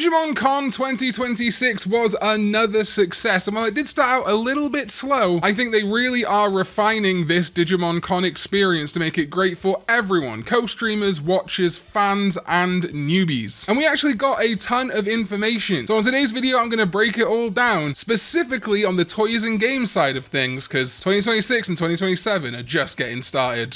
Digimon Con 2026 was another success, and while it did start out a little bit slow, I think they really are refining this Digimon Con experience to make it great for everyone, co-streamers, watchers, fans, and newbies. And we actually got a ton of information. So on today's video, I'm going to break it all down, specifically on the toys and games side of things, because 2026 and 2027 are just getting started.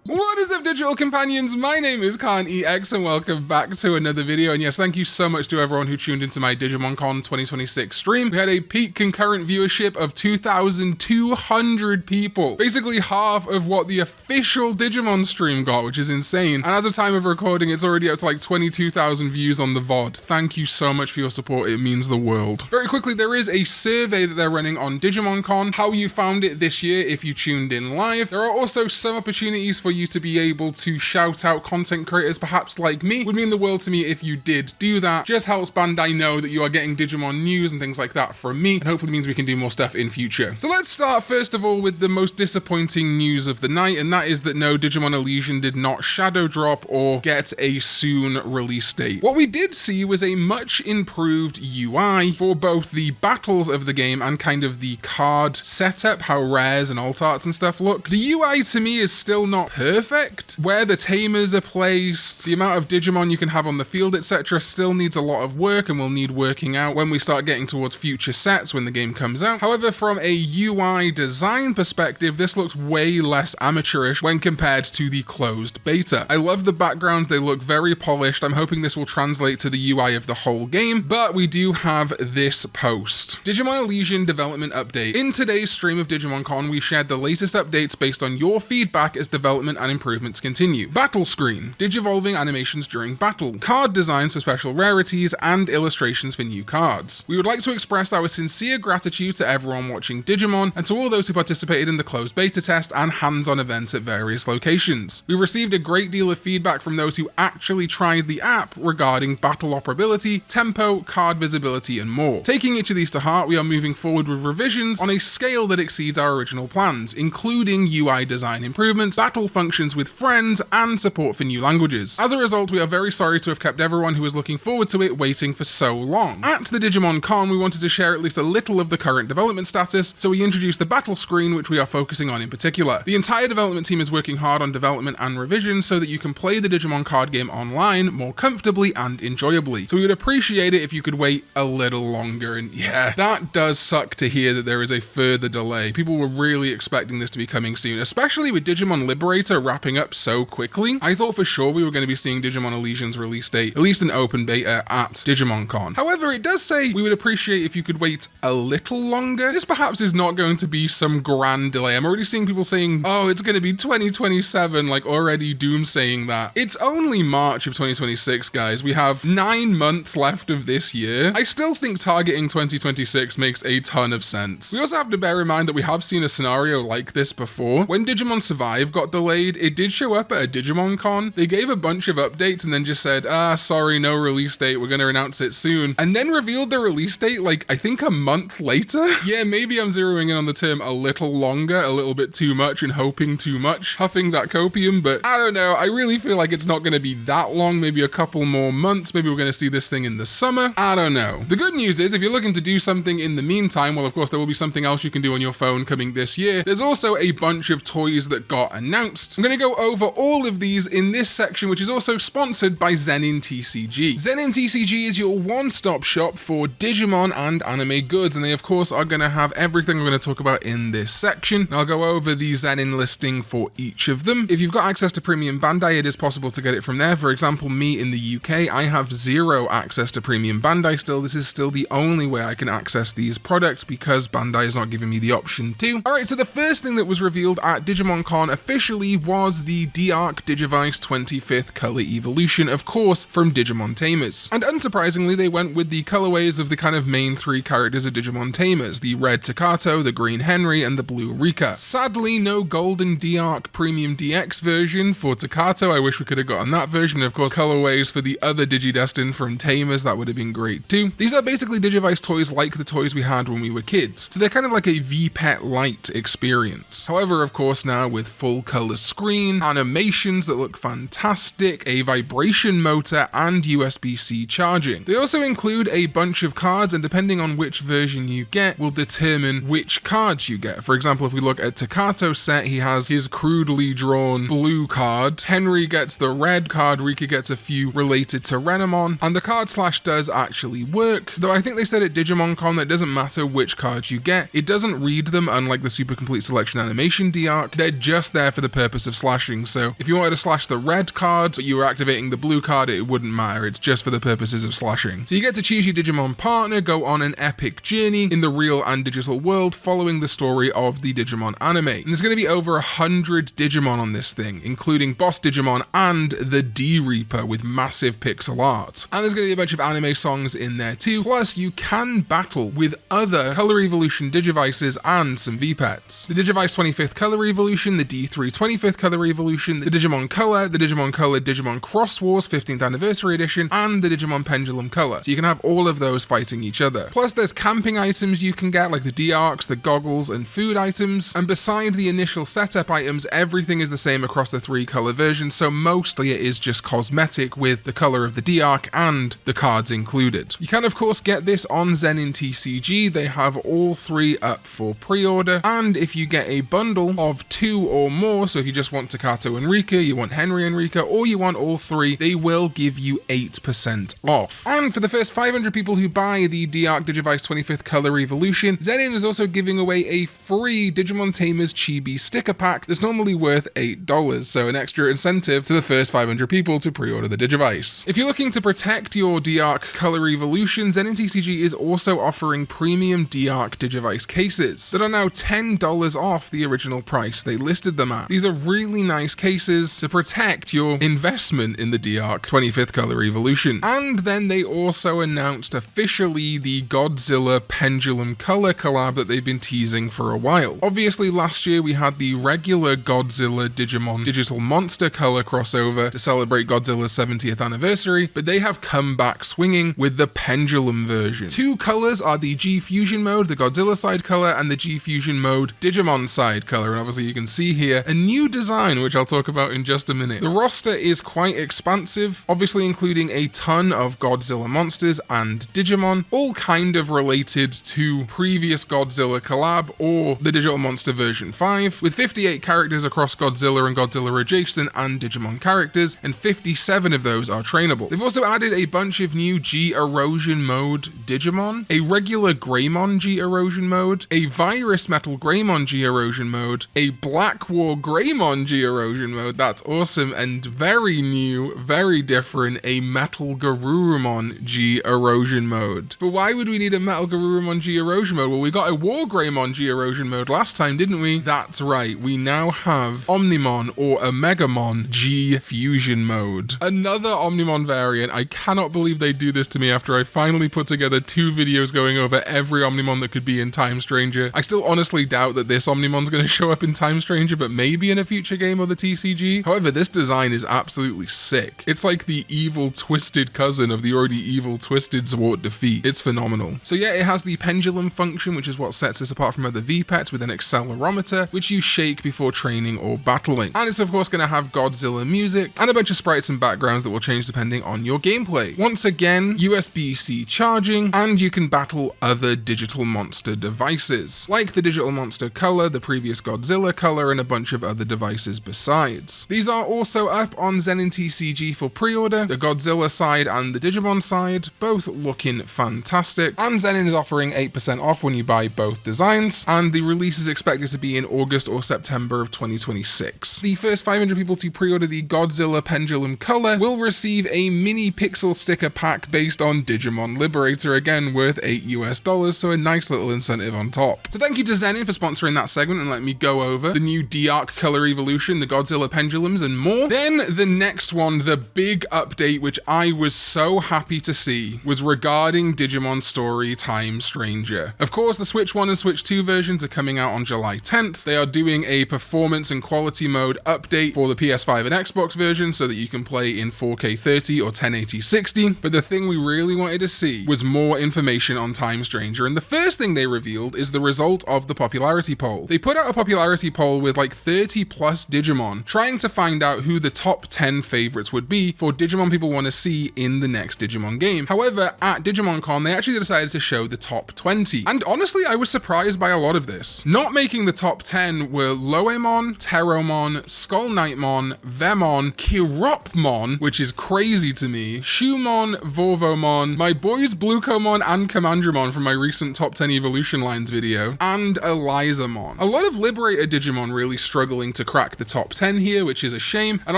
What is up, digital companions? My name is Karn EX and welcome back to another video. And yes, thank you so much to everyone who tuned into my Digimon Con 2026 stream. We had a peak concurrent viewership of 2,200 people. Basically half of what the official Digimon stream got, which is insane. And as of time of recording, it's already up to like 22,000 views on the VOD. Thank you so much for your support. It means the world. Very quickly, there is a survey that they're running on Digimon Con, how you found it this year if you tuned in live. There are also some opportunities for you to be able to shout out content creators perhaps like me. It would mean the world to me if you did do that. Just helps Bandai know that you are getting Digimon news and things like that from me, and hopefully means we can do more stuff in future. So let's start first of all with the most disappointing news of the night, and that is that no, Digimon Alysion did not shadow drop or get a soon release date. What we did see was a much improved UI for both the battles of the game and kind of the card setup, how rares and alt arts and stuff look. The UI to me is still not perfect. Where the Tamers are placed, the amount of Digimon you can have on the field, etc. still needs a lot of work and will need working out when we start getting towards future sets when the game comes out. However, from a UI design perspective, this looks way less amateurish when compared to the closed beta. I love the backgrounds, they look very polished. I'm hoping this will translate to the UI of the whole game, but we do have this post. Digimon Alysion development update. In today's stream of Digimon Con, we shared the latest updates based on your feedback as development and improvements continue. Battle screen, digivolving animations during battle, card designs for special rarities, and illustrations for new cards. We would like to express our sincere gratitude to everyone watching Digimon and to all those who participated in the closed beta test and hands-on event at various locations. We received a great deal of feedback from those who actually tried the app regarding battle operability, tempo, card visibility, and more. Taking each of these to heart, we are moving forward with revisions on a scale that exceeds our original plans, including UI design improvements, battle functions with friends, and support for new languages. As a result, we are very sorry to have kept everyone who was looking forward to it waiting for so long. At the Digimon Con, we wanted to share at least a little of the current development status, so we introduced the battle screen, which we are focusing on in particular. The entire development team is working hard on development and revisions so that you can play the Digimon card game online more comfortably and enjoyably. So we would appreciate it if you could wait a little longer, and yeah, that does suck to hear that there is a further delay. People were really expecting this to be coming soon, especially with Digimon Liberator wrapping up so quickly. I thought for sure we were going to be seeing Digimon Alysion's release date, at least an open beta at Digimon Con. However, it does say we would appreciate if you could wait a little longer. This perhaps is not going to be some grand delay. I'm already seeing people saying, oh, it's going to be 2027, like already doomsaying that. It's only March of 2026, guys. We have 9 months left of this year. I still think targeting 2026 makes a ton of sense. We also have to bear in mind that we have seen a scenario like this before. When Digimon Survive got delayed, it did show up at a Digimon Con. They gave a bunch of updates and then just said, sorry, no release date, we're going to announce it soon. And then revealed the release date like, I think a month later? Yeah, maybe I'm zeroing in on the term a little longer, a little bit too much and hoping too much, huffing that copium, but I don't know, I really feel like it's not going to be that long, maybe a couple more months, maybe we're going to see this thing in the summer, I don't know. The good news is, if you're looking to do something in the meantime, well, of course, there will be something else you can do on your phone coming this year. There's also a bunch of toys that got announced. I'm going to go over all of these in this section, which is also sponsored by ZeninTCG. ZeninTCG is your one-stop shop for Digimon and anime goods, and they of course are going to have everything we're going to talk about in this section. And I'll go over the Zenin listing for each of them. If you've got access to Premium Bandai, it is possible to get it from there. For example, me in the UK, I have zero access to Premium Bandai still. This is still the only way I can access these products because Bandai is not giving me the option to. Alright, so the first thing that was revealed at Digimon Con officially was the D-Ark Digivice 25th color evolution, of course, from Digimon Tamers. And unsurprisingly, they went with the colorways of the kind of main 3 characters of Digimon Tamers, the red Takato, the green Henry, and the blue Rika. Sadly, no golden D-Ark Premium DX version for Takato. I wish we could have gotten that version. Of course, colorways for the other Digidestin from Tamers, that would have been great too. These are basically Digivice toys like the toys we had when we were kids. So they're kind of like a V-Pet Lite experience. However, of course, now with full color screen animations that look fantastic, a vibration motor, and USB-C charging. They also include a bunch of cards, and depending on which version you get will determine which cards you get. For example, if we look at Takato's set, he has his crudely drawn blue card, Henry gets the red card, Rika gets a few related to Renamon, and the card slash does actually work, though I think they said at Digimon Con that it doesn't matter which cards you get, it doesn't read them, unlike the Super Complete Selection Animation D-Ark. They're just there for the purpose of slashing, so if you wanted to slash the red card but you were activating the blue card, it wouldn't matter, it's just for the purposes of slashing. So you get to choose your Digimon partner, go on an epic journey in the real and digital world following the story of the Digimon anime. And there's going to be over 100 Digimon on this thing, including Boss Digimon and the D-Reaper with massive pixel art. And there's going to be a bunch of anime songs in there too, plus you can battle with other Color Evolution Digivices and some V-Pets. The Digivice 25th Color Evolution, the D3 25th Color Evolution, the Digimon Color Digimon Cross Wars 15th Anniversary Edition, and the Digimon Pendulum Color. So you can have all of those fighting each other. Plus there's camping items you can get, like the D-Arks, the goggles, and food items. And beside the initial setup items, everything is the same across the 3 color versions, so mostly it is just cosmetic with the color of the D-Ark and the cards included. You can of course get this on ZeninTCG. They have all 3 up for pre-order, and if you get a bundle of 2 or more, so if you just want Takato and Rika, you want Henry and Rika, or you want all 3, they will give you 8% off. And for the first 500 people who buy the D-Ark Digivice 25th Color Evolution, Zenin is also giving away a free Digimon Tamers Chibi sticker pack that's normally worth $8, so an extra incentive to the first 500 people to pre-order the Digivice. If you're looking to protect your D-Ark Color Evolution, ZeninTCG is also offering premium D-Ark Digivice cases that are now $10 off the original price they listed them at. These are really nice cases to protect your investment in the D-Ark 25th Color Evolution. And then they also announced officially the Godzilla Pendulum Color collab that they've been teasing for a while. Obviously last year we had the regular Godzilla Digimon Digital Monster color crossover to celebrate Godzilla's 70th anniversary, but they have come back swinging with the Pendulum version. 2 colors are the G-Fusion mode, the Godzilla side color, and the G-Fusion mode Digimon side color, and obviously you can see here a new design which I'll talk about in just a minute. The roster is quite expansive, obviously including a ton of Godzilla monsters and Digimon, all kind of related to previous Godzilla collab or the Digital Monster version 5, with 58 characters across Godzilla and Godzilla adjacent and Digimon characters, and 57 of those are trainable. They've also added a bunch of new G-Erosion mode Digimon, a regular Greymon G-Erosion mode, a Virus Metal Greymon G-Erosion mode, a Black War Greymon G-Erosion mode, that's awesome, and very new, very different, a Metal Garurumon G-Erosion mode. But why would we need a Metal Garurumon G-Erosion mode? Well, we got a War Greymon G-Erosion mode last time, didn't we? That's right, we now have Omnimon or a Megamon G-Fusion mode. Another Omnimon variant. I cannot believe they do this to me after I finally put together 2 videos going over every Omnimon that could be in Time Stranger. I still honestly doubt that this Omnimon's going to show up in Time Stranger, but maybe in a future game of the TCG. However, this design is absolutely sick. It's like the evil twisted cousin of the already evil twisted Zwart Defeat. It's phenomenal. So yeah, it has the pendulum function, which is what sets this apart from other V-Pets, with an accelerometer, which you shake before training or battling. And it's of course going to have Godzilla music and a bunch of sprites and backgrounds that will change depending on your gameplay. Once again, USB-C charging, and you can battle other digital monster devices, like the Digital Monster Color, the previous Godzilla Color, and a bunch of other devices besides. These are also up on ZeninTCG for pre-order, the Godzilla side and the Digimon side, both looking fantastic, and Zenin is offering 8% off when you buy both designs, and the release is expected to be in August or September of 2026. The first 500 people to pre-order the Godzilla Pendulum Color will receive a mini pixel sticker pack based on Digimon Liberator, again worth $8, so a nice little incentive on top. So thank you to Zenin for sponsoring that segment and letting me go over the new D-Ark Color Evolution, the Godzilla Pendulums, and more. Then the next one, the big update, which I was so happy to see, was regarding Digimon Story Time Stranger. Of course, the Switch 1 and Switch 2 versions are coming out on July 10th. They are doing a performance and quality mode update for the PS5 and Xbox version so that you can play in 4K 30 or 1080 60. But the thing we really wanted to see was more information on Time Stranger, and the first thing they revealed is the result of the popularity poll. They put out a popularity poll with like 30 plus Digimon Digimon, trying to find out who the top 10 favorites would be for Digimon people want to see in the next Digimon game. However, at Digimon Con, they actually decided to show the top 20. And honestly, I was surprised by a lot of this. Not making the top 10 were Loemon, Teromon, Skull Knightmon, Vemon, Chiropmon, which is crazy to me, Shumon, Vorvomon, my boys Blucomon and Commandramon from my recent top 10 evolution lines video, and Elizamon. A lot of Liberator Digimon really struggling to crack the top 10 here, which is a shame, and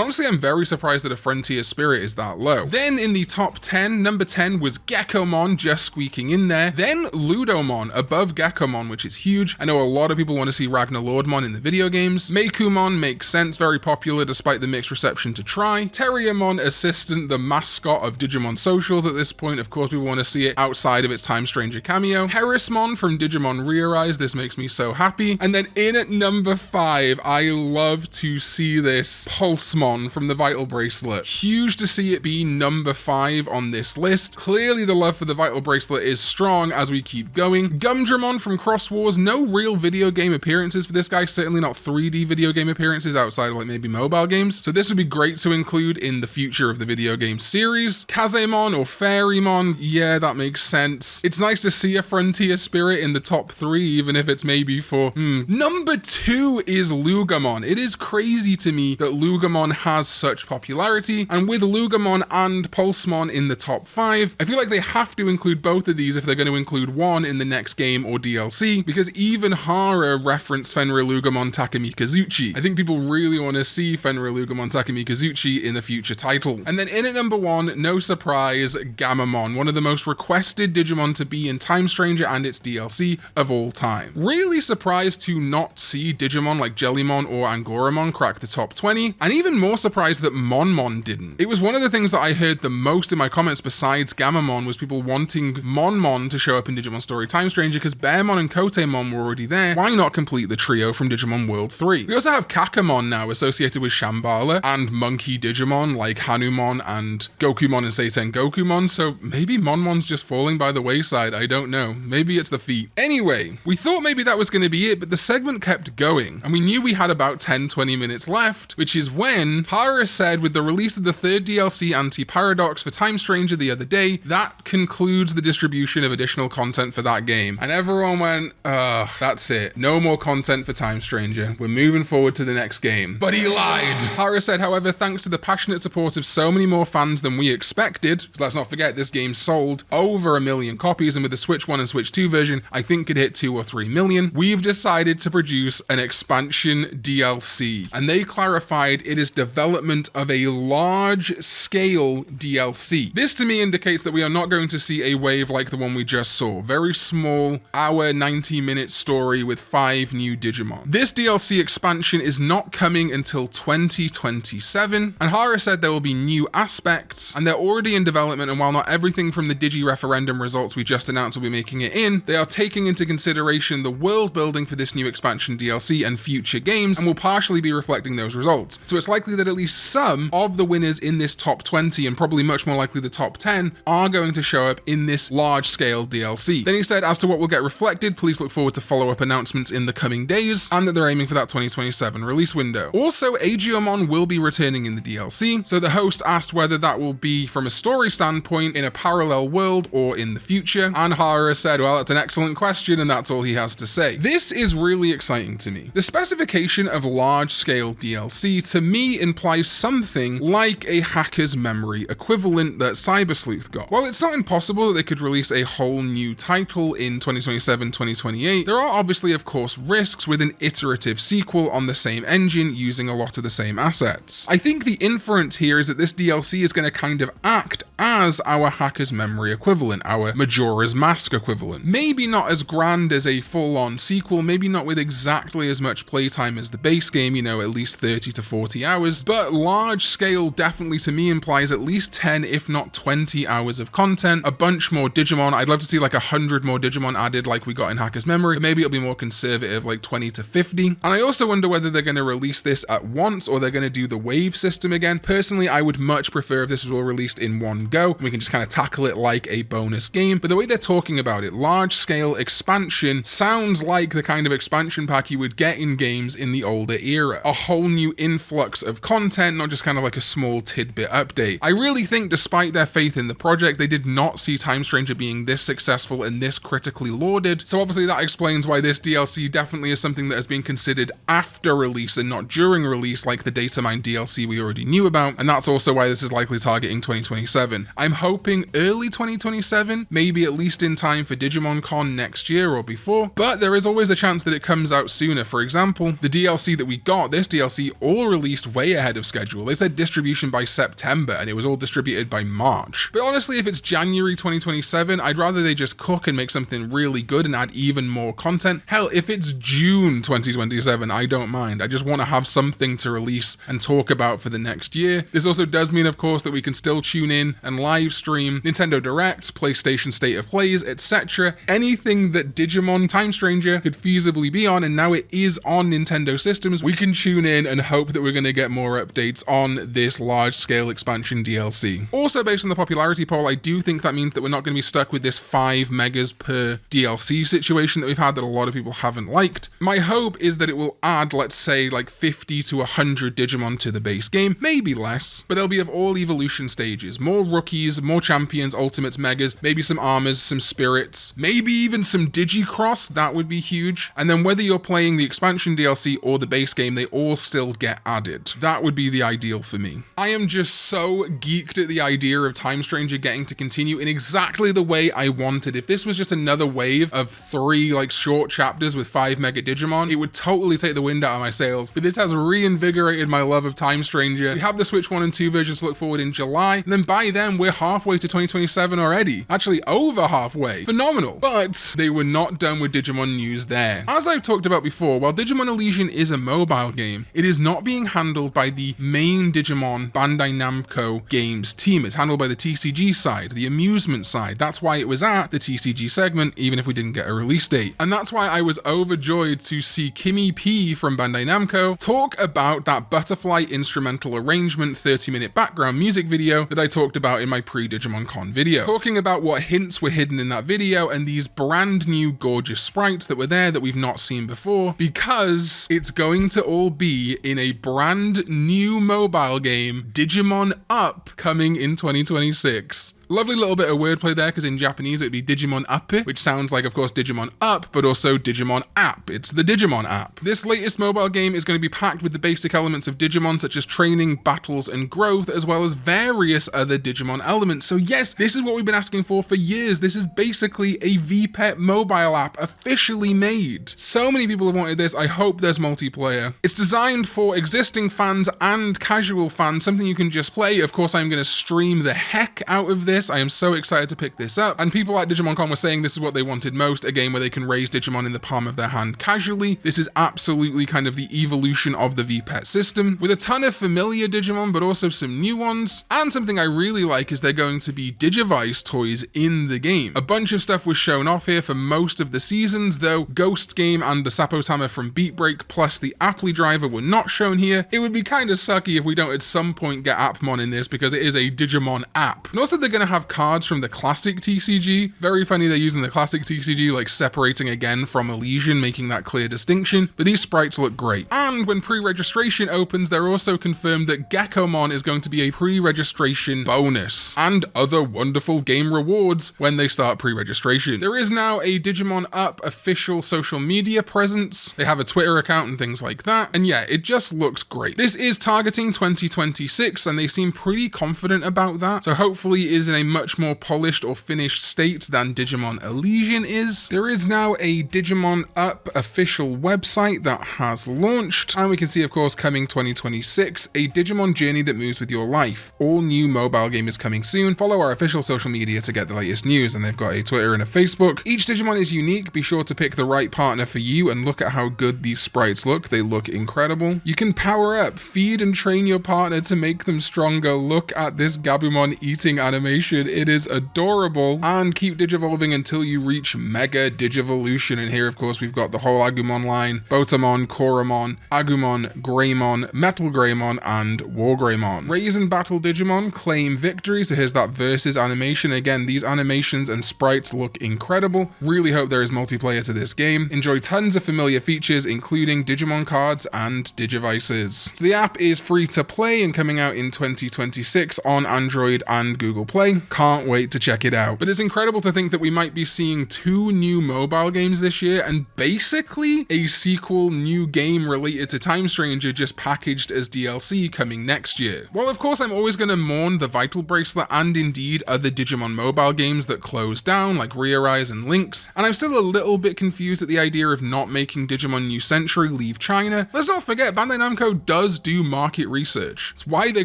honestly I'm very surprised that a Frontier Spirit is that low. Then in the top 10, number 10 was Gekomon, just squeaking in there, then Ludomon above Gekomon, which is huge. I know a lot of people want to see Ragnar Lordmon in the video games. Meikumon makes sense, very popular despite the mixed reception to try. Terriermon Assistant, the mascot of Digimon Socials at this point, of course people want to see it outside of its Time Stranger cameo. Herismon from Digimon Rearise, this makes me so happy. And then in at number 5, I love to see this, Pulsemon from the Vital Bracelet. Huge to see it be number 5 on this list. Clearly the love for the Vital Bracelet is strong as we keep going. Gumdramon from Cross Wars, no real video game appearances for this guy, certainly not 3D video game appearances outside of like maybe mobile games. So this would be great to include in the future of the video game series. Kazemon or Fairymon, yeah, that makes sense. It's nice to see a Frontier Spirit in the top 3, even if it's maybe for, Number 2 is Lugamon. It is crazy to me that Lugamon has such popularity, and with Lugamon and Pulsemon in the top 5, I feel like they have to include both of these if they're going to include one in the next game or DLC, because even Hara referenced Fenrir Lugamon Takumi Kazuchi. I think people really want to see Fenrir Lugamon Takumi Kazuchi in the future title. And then in at number 1, no surprise, Gamamon, one of the most requested Digimon to be in Time Stranger and its DLC of all time. Really surprised to not see Digimon like Jellymon or Angoramon crack the top 20, and even more surprised that Monmon didn't. It was one of the things that I heard the most in my comments besides Gamamon was people wanting Monmon to show up in Digimon Story Time Stranger because Bearmon and Kotemon were already there. Why not complete the trio from Digimon World 3? We also have Kakamon now associated with Shambhala and Monkey Digimon like Hanumon and Gokumon and Seiten Gokumon, so maybe Monmon's just falling by the wayside, I don't know. Maybe it's the feet. Anyway, we thought maybe that was going to be it, but the segment kept going, and we knew we had about 10-20 minutes left, which is when Hara said with the release of the 3rd DLC Anti-Paradox for Time Stranger the other day, that concludes the distribution of additional content for that game. And everyone went, that's it. No more content for Time Stranger. We're moving forward to the next game. But he lied. Hara said, however, thanks to the passionate support of so many more fans than we expected, so let's not forget this game sold over 1 million copies, and with the Switch 1 and Switch 2 version, I think it hit 2 or 3 million. We've decided to produce an expansion DLC, and they clarified it is development of a large-scale DLC. This to me indicates that we are not going to see a wave like the one we just saw. Very small, hour, 90-minute story with 5 new Digimon. This DLC expansion is not coming until 2027, and Hara said there will be new aspects, and they're already in development, and while not everything from the Digi referendum results we just announced will be making it in, they are taking into consideration the world building for this new expansion DLC and future games, and will partially be reflecting those results. So it's likely that at least some of the winners in this top 20, and probably much more likely the top 10, are going to show up in this large-scale DLC. Then he said, as to what will get reflected, please look forward to follow-up announcements in the coming days, and that they're aiming for that 2027 release window. Also, Aegiomon will be returning in the DLC, so the host asked whether that will be from a story standpoint in a parallel world or in the future, and Hara said, well, that's an excellent question, and that's all he has to say. This is really exciting to me. The specification of large-scale DLC to me implies something like a Hacker's Memory equivalent that Cybersleuth got. While it's not impossible that they could release a whole new title in 2027-2028, there are obviously, of course, risks with an iterative sequel on the same engine using a lot of the same assets. I think the inference here is that this DLC is going to kind of act as our Hacker's Memory equivalent, our Majora's Mask equivalent. Maybe not as grand as a full-on sequel, maybe not with exactly as much playtime as the base game, you know, at least 30 to 40 hours, but large scale definitely to me implies at least 10, if not 20 hours of content, a bunch more Digimon. I'd love to see like 100 more Digimon added like we got in Hacker's Memory, but maybe it'll be more conservative, like 20 to 50. And I also wonder whether they're going to release this at once or they're going to do the wave system again. Personally, I would much prefer if this was all released in one one go, and we can just kind of tackle it like a bonus game. But the way they're talking about it, large scale expansion, sounds like the kind of expansion pack you would get in games in the older era. A whole new influx of content, not just kind of like a small tidbit update. I really think despite their faith in the project, they did not see Time Stranger being this successful and this critically lauded. So obviously that explains why this DLC definitely is something that has been considered after release and not during release like the Datamine DLC we already knew about. And that's also why this is likely targeting 2027. I'm hoping early 2027, maybe at least in time for Digimon Con next year or before, but there is always a chance that it comes out sooner. For example, the DLC that we got, this DLC, all released way ahead of schedule. They said distribution by September and it was all distributed by March. But honestly, if it's January 2027, I'd rather they just cook and make something really good and add even more content. Hell, if it's June 2027, I don't mind. I just want to have something to release and talk about for the next year. This also does mean, of course, that we can still tune in and live stream Nintendo Directs, PlayStation State of Plays, etc. Anything that Digimon Time Stranger could feasibly be on, and now it is on Nintendo systems, we can tune in and hope that we're going to get more updates on this large-scale expansion DLC. Also, based on the popularity poll, I do think that means that we're not going to be stuck with this 5 megas per DLC situation that we've had that a lot of people haven't liked. My hope is that it will add, let's say, like 50 to 100 Digimon to the base game, maybe less, but they'll be of all evolution stages. More rookies, more champions, ultimates, megas, maybe some armors, some spirits, maybe even some Digicross, that would be huge. And then whether you're playing the expansion DLC or the base game, they all still get added. That would be the ideal for me. I am just so geeked at the idea of Time Stranger getting to continue in exactly the way I wanted. If this was just another wave of 3 like short chapters with 5 mega Digimon, it would totally take the wind out of my sails. But this has reinvigorated my love of Time Stranger. We have the Switch 1 and 2 versions to look forward in July, and then by then we're halfway to 2027 already. Actually over halfway. Phenomenal. But they were not done with Digimon news there. As I've talked about before, while Digimon Alysion is a mobile game, it is not being handled by the main Digimon Bandai Namco Games team. It's handled by the TCG side, the amusement side. That's why it was at the TCG segment, even if we didn't get a release date. And that's why I was overjoyed to see Kimi P from Bandai Namco talk about that butterfly instrumental arrangement 30-minute background music video that I talked about in my pre-Digimon Con video. Talking about what hints were hidden in that video and these brand new gorgeous sprites that were there that we've not seen before, because it's going to all be in a brand new mobile game, Digimon Up, coming in 2026. Lovely little bit of wordplay there, because in Japanese it'd be Digimon Up, which sounds like, of course, Digimon Up, but also Digimon App. It's the Digimon app. This latest mobile game is going to be packed with the basic elements of Digimon, such as training, battles, and growth, as well as various other Digimon elements. So yes, this is what we've been asking for years. This is basically a VPET mobile app officially made. So many people have wanted this. I hope there's multiplayer. It's designed for existing fans and casual fans, something you can just play. Of course, I'm going to stream the heck out of this. I am so excited to pick this up, and people at Digimon Con were saying this is what they wanted most, a game where they can raise Digimon in the palm of their hand casually. This is absolutely kind of the evolution of the VPET system, with a ton of familiar Digimon, but also some new ones. And something I really like is they're going to be Digivice toys in the game. A bunch of stuff was shown off here for most of the seasons, though Ghost Game and the Sapotama from Beat Break, plus the Apply driver were not shown here. It would be kind of sucky if we don't at some point get Appmon in this, because it is a Digimon app. And also they're going to have cards from the classic TCG. Very funny they're using the classic TCG, like separating again from Alysion, making that clear distinction, but these sprites look great. And when pre-registration opens, they're also confirmed that Geckomon is going to be a pre-registration bonus, and other wonderful game rewards when they start pre-registration. There is now a Digimon Up official social media presence. They have a Twitter account and things like that, and yeah, it just looks great. This is targeting 2026, and they seem pretty confident about that, so hopefully it is in a much more polished or finished state than Digimon Alysion is. There is now a Digimon Up official website that has launched, and we can see, of course, coming 2026, a Digimon journey that moves with your life. All new mobile game is coming soon. Follow our official social media to get the latest news, and they've got a Twitter and a Facebook. Each Digimon is unique. Be sure to pick the right partner for you, and look at how good these sprites look. They look incredible. You can power up, feed and train your partner to make them stronger. Look at this Gabumon eating animation. animation. It is adorable. And keep digivolving until you reach Mega Digivolution. And here, of course, we've got the whole Agumon line, Botamon, Koromon, Agumon, Greymon, Metal Greymon, and War Greymon. Raise and battle Digimon, claim victory. So here's that versus animation. Again, these animations and sprites look incredible. Really hope there is multiplayer to this game. Enjoy tons of familiar features, including Digimon cards and Digivices. So the app is free to play and coming out in 2026 on Android and Google Play. Can't wait to check it out. But it's incredible to think that we might be seeing 2 new mobile games this year and basically a sequel new game related to Time Stranger just packaged as DLC coming next year. While of course I'm always going to mourn the Vital Bracelet and indeed other Digimon mobile games that closed down like Eirias and Lynx, and I'm still a little bit confused at the idea of not making Digimon New Century leave China. Let's not forget Bandai Namco does do market research. It's why they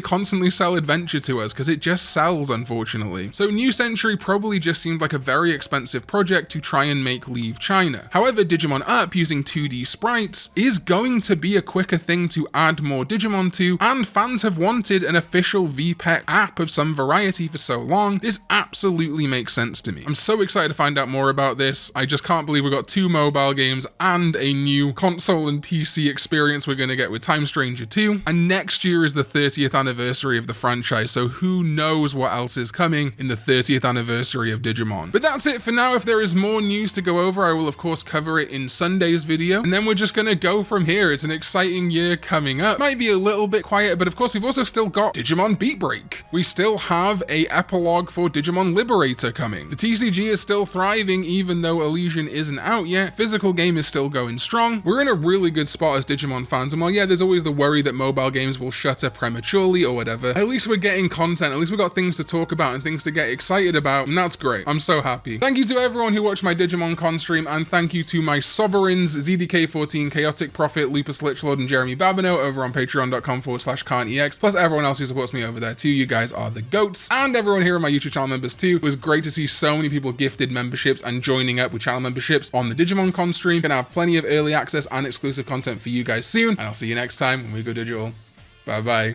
constantly sell Adventure to us, because it just sells, unfortunately. So New Century probably just seemed like a very expensive project to try and make leave China. However, Digimon Up using 2D sprites is going to be a quicker thing to add more Digimon to, and fans have wanted an official VPEC app of some variety for so long. This absolutely makes sense to me. I'm so excited to find out more about this. I just can't believe we got 2 mobile games and a new console and PC experience we're going to get with Time Stranger 2. And next year is the 30th anniversary of the franchise, so who knows what else is coming in the 30th anniversary of Digimon. But that's it for now. If there is more news to go over, I will of course cover it in Sunday's video, and then we're just going to go from here. It's an exciting year coming up. Might be a little bit quiet, but of course we've also still got Digimon Beat Break. We still have a epilogue for Digimon Liberator coming. The TCG is still thriving even though Alysion isn't out yet. Physical game is still going strong. We're in a really good spot as Digimon fans, and while yeah, there's always the worry that mobile games will shutter prematurely or whatever, at least we're getting content, at least we've got things to talk about and things to get excited about, and that's great. I'm so happy. Thank you to everyone who watched my Digimon Con stream, and thank you to my sovereigns, ZDK14, Chaotic Prophet, Lupus Lichlord, and Jeremy Babineau over on patreon.com/Karn EX, plus everyone else who supports me over there too. You guys are the goats, and everyone here on my YouTube channel members too. It was great to see so many people gifted memberships and joining up with channel memberships on the Digimon Con stream. Gonna have plenty of early access and exclusive content for you guys soon, and I'll see you next time when we go digital. Bye bye.